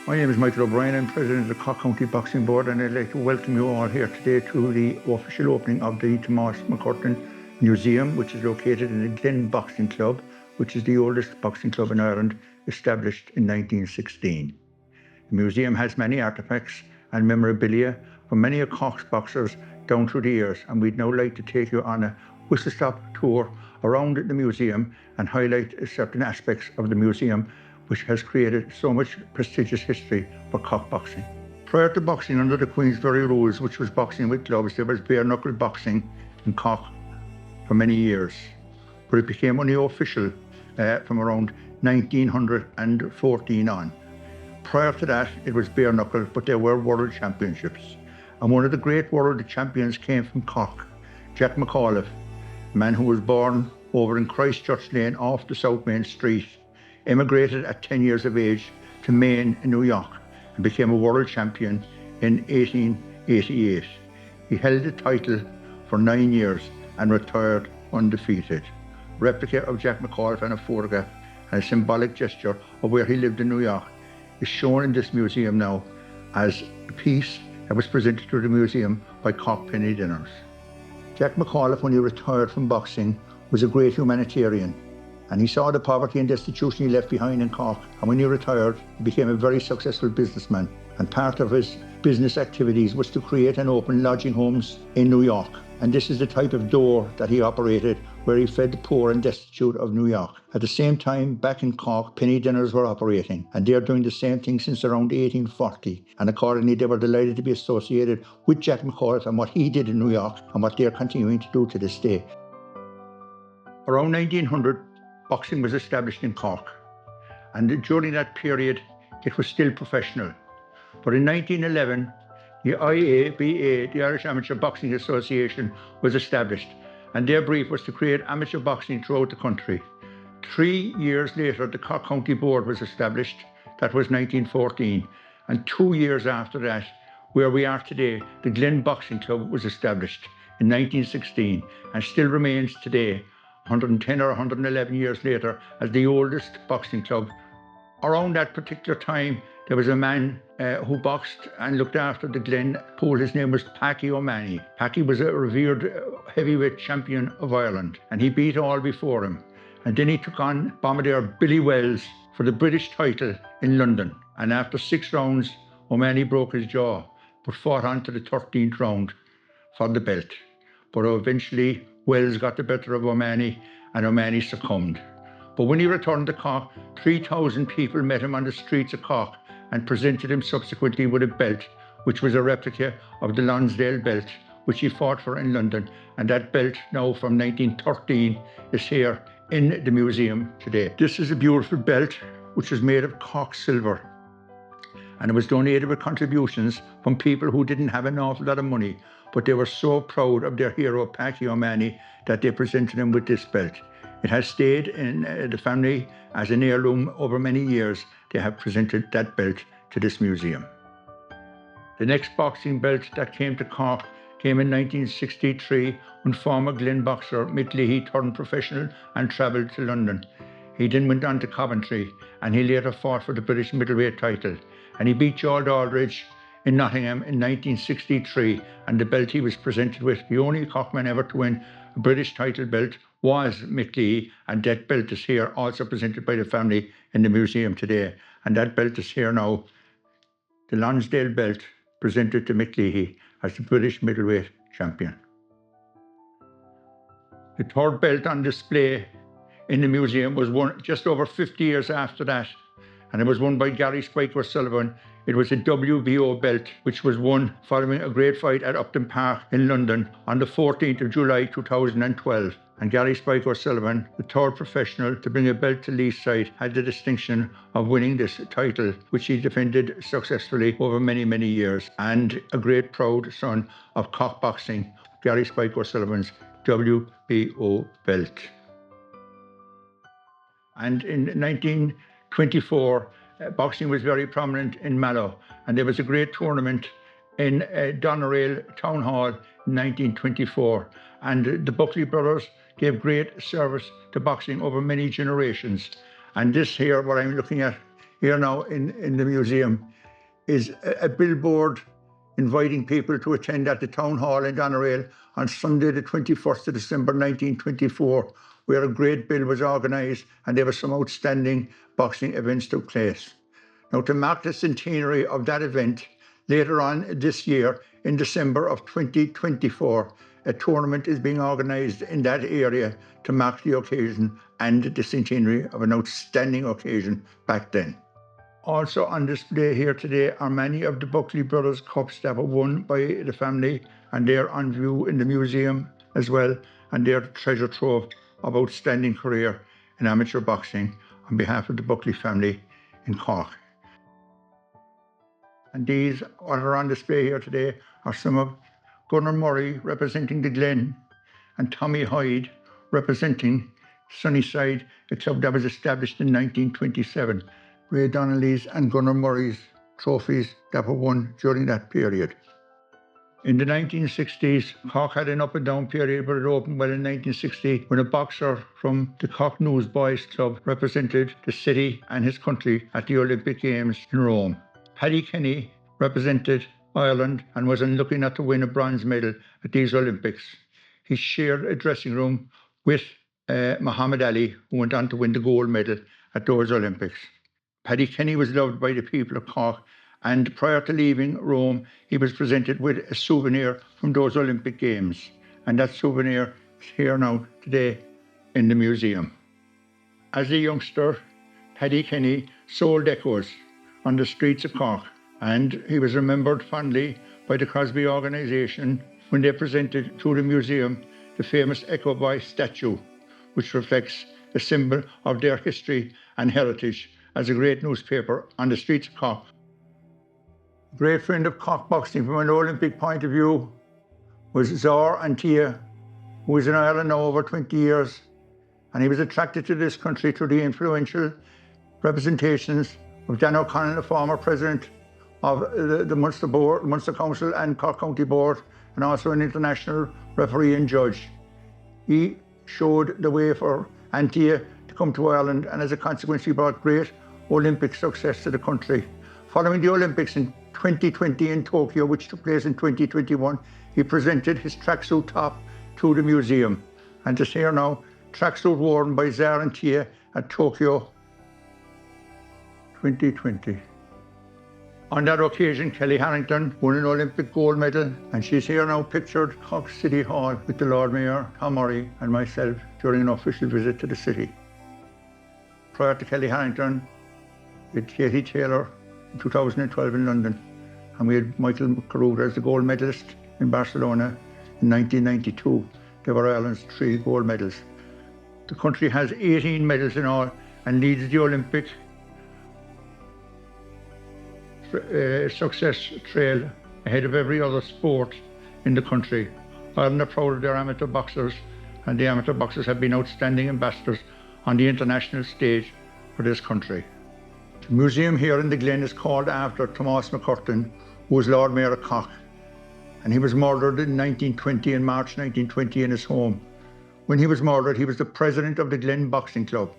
My name is Michael O'Brien. I'm president of the Cork County Boxing Board, and I'd like to welcome you all here today to the official opening of the Tomás Museum, which is located in the Glen Boxing Club, which is the oldest boxing club in Ireland, established in 1916. The museum has many artefacts and memorabilia from many of Cork's boxers down through the years, and we'd now like to take you on a whistle-stop tour around the museum and highlight certain aspects of the museum which has created so much prestigious history for Cork boxing. Prior to boxing under the Queensberry rules, which was boxing with gloves, there was bare-knuckle boxing in Cork for many years, but it became only official from around 1914 on. Prior to that, it was bare-knuckle, but there were world championships. And one of the great world champions came from Cork, Jack McAuliffe, a man who was born over in Christchurch Lane off the South Main Street, emigrated at 10 years of age to Maine in New York and became a world champion in 1888. He held the title for 9 years and retired undefeated. A replica of Jack McAuliffe and a photograph and a symbolic gesture of where he lived in New York is shown in this museum now as a piece that was presented to the museum by Cork Penny Dinners. Jack McAuliffe, when he retired from boxing, was a great humanitarian, and he saw the poverty and destitution he left behind in Cork, and when he retired, he became a very successful businessman, and part of his business activities was to create and open lodging homes in New York, and this is the type of door that he operated, where he fed the poor and destitute of New York. At the same time, back in Cork, penny dinners were operating, and they're doing the same thing since around 1840, and accordingly they were delighted to be associated with Jack McAuliffe and what he did in New York and what they're continuing to do to this day. Around 1900, boxing was established in Cork, and during that period it was still professional. But in 1911, the IABA, the Irish Amateur Boxing Association, was established, and their brief was to create amateur boxing throughout the country. 3 years later, the Cork County Board was established. That was 1914, and 2 years after that, where we are today, the Glen Boxing Club was established in 1916 and still remains today, 110 or 111 years later, as the oldest boxing club. Around that particular time, there was a man who boxed and looked after the Glen pool. His name was Packy O'Mahony. Packy was a revered heavyweight champion of Ireland, and he beat all before him. And then he took on Bombardier Billy Wells for the British title in London. And after 6 rounds, O'Mahony broke his jaw, but fought on to the 13th round for the belt. But eventually, Wells got the better of O'Mahony, and O'Mahony succumbed. But when he returned to Cork, 3,000 people met him on the streets of Cork and presented him subsequently with a belt, which was a replica of the Lonsdale belt, which he fought for in London. And that belt, now from 1913, is here in the museum today. This is a beautiful belt, which is made of Cork silver, and it was donated with contributions from people who didn't have an awful lot of money, but they were so proud of their hero, Packy O'Mahony, that they presented him with this belt. It has stayed in the family as an heirloom over many years. They have presented that belt to this museum. The next boxing belt that came to Cork came in 1963 when former Glen boxer Mick Leahy turned professional and travelled to London. He then went on to Coventry, and he later fought for the British middleweight title, and he beat Gerald Aldridge in Nottingham in 1963, and the belt he was presented with, the only Corkman ever to win a British title belt, was Mick Leahy, and that belt is here, also presented by the family in the museum today. And that belt is here now, the Lonsdale belt, presented to Mick Leahy as the British middleweight champion. The third belt on display in the museum was won just over 50 years after that, and it was won by Gary Spike O'Sullivan. It was a WBO belt, which was won following a great fight at Upton Park in London on the 14th of July 2012. And Gary Spike O'Sullivan, the third professional to bring a belt to Leeside, had the distinction of winning this title, which he defended successfully over many, many years. And a great proud son of Cork boxing, Gary Spike O'Sullivan's WBO belt. And in 1924, boxing was very prominent in Mallow, and there was a great tournament in Doneraile Town Hall in 1924. And the Buckley brothers gave great service to boxing over many generations. And this here, what I'm looking at here now in the museum, is a billboard inviting people to attend at the Town Hall in Doneraile on Sunday the 21st of December 1924, where a great bill was organised and there were some outstanding boxing events took place. Now, to mark the centenary of that event, later on this year, in December of 2024, a tournament is being organised in that area to mark the occasion and the centenary of an outstanding occasion back then. Also on display here today are many of the Buckley Brothers Cups that were won by the family, and they're on view in the museum as well, and they're treasure trove of outstanding career in amateur boxing on behalf of the Buckley family in Cork. And these what are on display here today are some of Gunnar Murray representing the Glen and Tommy Hyde representing Sunnyside, a club that was established in 1927. Ray Donnelly's and Gunnar Murray's trophies that were won during that period. In the 1960s, Cork had an up and down period, but it opened well in 1960 when a boxer from the Cork Newsboys Club represented the city and his country at the Olympic Games in Rome. Paddy Kenny represented Ireland and was unlucky not to win a bronze medal at these Olympics. He shared a dressing room with Muhammad Ali, who went on to win the gold medal at those Olympics. Paddy Kenny was loved by the people of Cork, and prior to leaving Rome, he was presented with a souvenir from those Olympic Games. And that souvenir is here now today in the museum. As a youngster, Paddy Kenny sold echoes on the streets of Cork, and he was remembered fondly by the Crosby organisation when they presented to the museum the famous Echo Boy statue, which reflects a symbol of their history and heritage as a great newspaper on the streets of Cork. A great friend of Cork boxing from an Olympic point of view was Zor Antia, who was in Ireland now over 20 years, and he was attracted to this country through the influential representations of Dan O'Connell, the former president of the Munster Board, Munster Council and Cork County Board, and also an international referee and judge. He showed the way for Antia to come to Ireland, and as a consequence he brought great Olympic success to the country. Following the Olympics in 2020 in Tokyo, which took place in 2021, he presented his tracksuit top to the museum. And this here now, tracksuit worn by Zor Antia at Tokyo 2020. On that occasion, Kelly Harrington won an Olympic gold medal, and she's here now pictured Cork City Hall with the Lord Mayor, Tom Murray, and myself during an official visit to the city. Prior to Kelly Harrington, we had Katie Taylor in 2012 in London, and we had Michael Caruta as the gold medalist in Barcelona in 1992. They were Ireland's 3 gold medals. The country has 18 medals in all and leads the Olympic success trail ahead of every other sport in the country. Ireland are proud of their amateur boxers, and the amateur boxers have been outstanding ambassadors on the international stage for this country. The museum here in the Glen is called after Tomás McCurtain, who was Lord Mayor of Cork, and he was murdered in 1920, in March 1920, in his home. When he was murdered, he was the president of the Glen Boxing Club.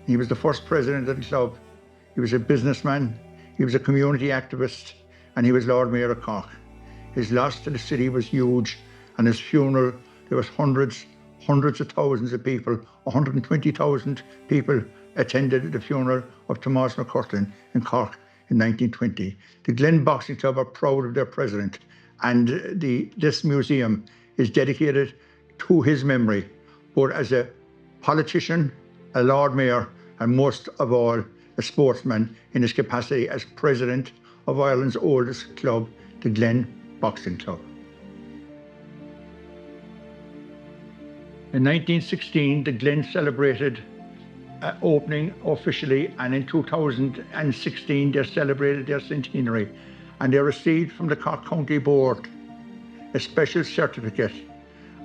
He was the first president of the club. He was a businessman. He was a community activist, and he was Lord Mayor of Cork. His loss to the city was huge, and his funeral, there was hundreds of thousands of people, 120,000 people attended the funeral of Tomás McCurtain in Cork in 1920. The Glen Boxing Club are proud of their president, and this museum is dedicated to his memory, both as a politician, a Lord Mayor, and most of all, a sportsman in his capacity as president of Ireland's oldest club, the Glen Boxing Club. In 1916, the Glen celebrated opening officially, and in 2016 they celebrated their centenary, and they received from the Cork County Board a special certificate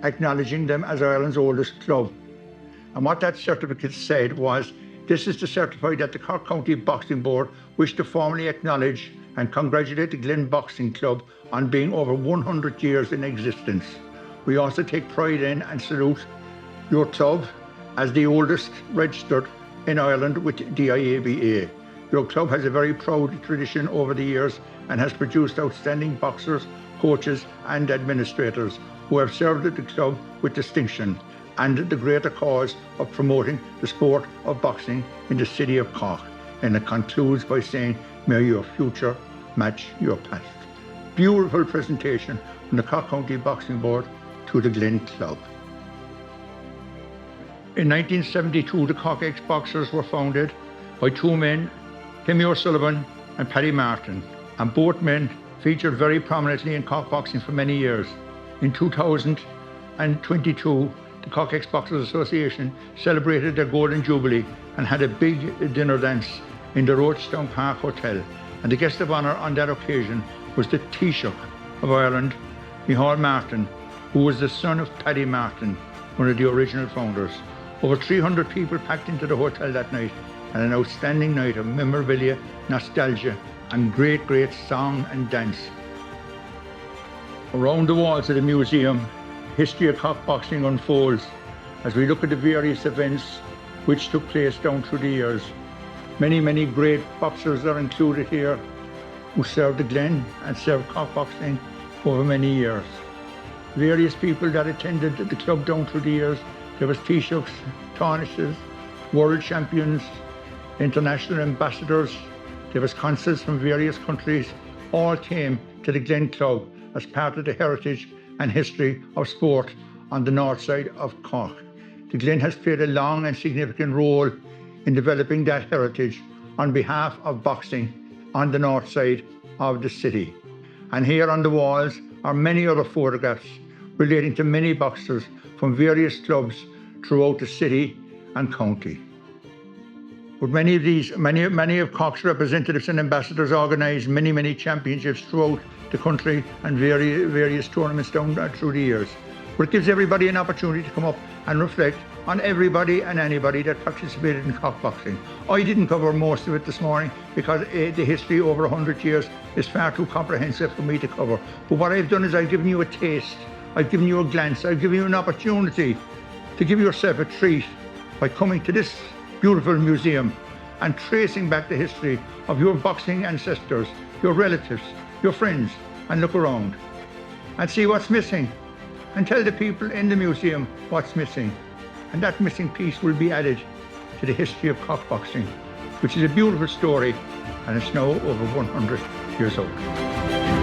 acknowledging them as Ireland's oldest club. And what that certificate said was, this is to certify that the Cork County Boxing Board wish to formally acknowledge and congratulate the Glen Boxing Club on being over 100 years in existence. We also take pride in and salute your club as the oldest registered in Ireland with the IABA. Your club has a very proud tradition over the years and has produced outstanding boxers, coaches and administrators who have served the club with distinction and the greater cause of promoting the sport of boxing in the city of Cork. And it concludes by saying, may your future match your past. Beautiful presentation from the Cork County Boxing Board to the Glen Club. In 1972, the Cork ex-boxers were founded by two men, Timmy O'Sullivan and Paddy Martin, and both men featured very prominently in Cork boxing for many years. In 2022, the Cork Ex-Boxers Association celebrated their Golden Jubilee and had a big dinner dance in the Rochestown Park Hotel. And the guest of honour on that occasion was the Taoiseach of Ireland, Micheál Martin, who was the son of Paddy Martin, one of the original founders. Over 300 people packed into the hotel that night, and an outstanding night of memorabilia, nostalgia, and great song and dance. Around the walls of the museum, history of Cork boxing unfolds as we look at the various events which took place down through the years. Many great boxers are included here who served the Glen and served Cork boxing over many years. Various people that attended the club down through the years. There was Taoiseachs, Taoiseachs, world champions, international ambassadors. There was consuls from various countries. All came to the Glen Club as part of the heritage and history of sport on the north side of Cork. The Glen has played a long and significant role in developing that heritage on behalf of boxing on the north side of the city. And here on the walls are many other photographs relating to many boxers from various clubs throughout the city and county. But many of Cork's representatives and ambassadors organised many championships throughout the country and various tournaments down through the years. But it gives everybody an opportunity to come up and reflect on everybody and anybody that participated in Cork boxing. I didn't cover most of it this morning because the history over 100 years is far too comprehensive for me to cover. But what I've done is I've given you a taste, I've given you a glance, I've given you an opportunity to give yourself a treat by coming to this beautiful museum and tracing back the history of your boxing ancestors, your relatives, your friends, and look around and see what's missing and tell the people in the museum what's missing. And that missing piece will be added to the history of Cork boxing, which is a beautiful story, and it's now over 100 years old.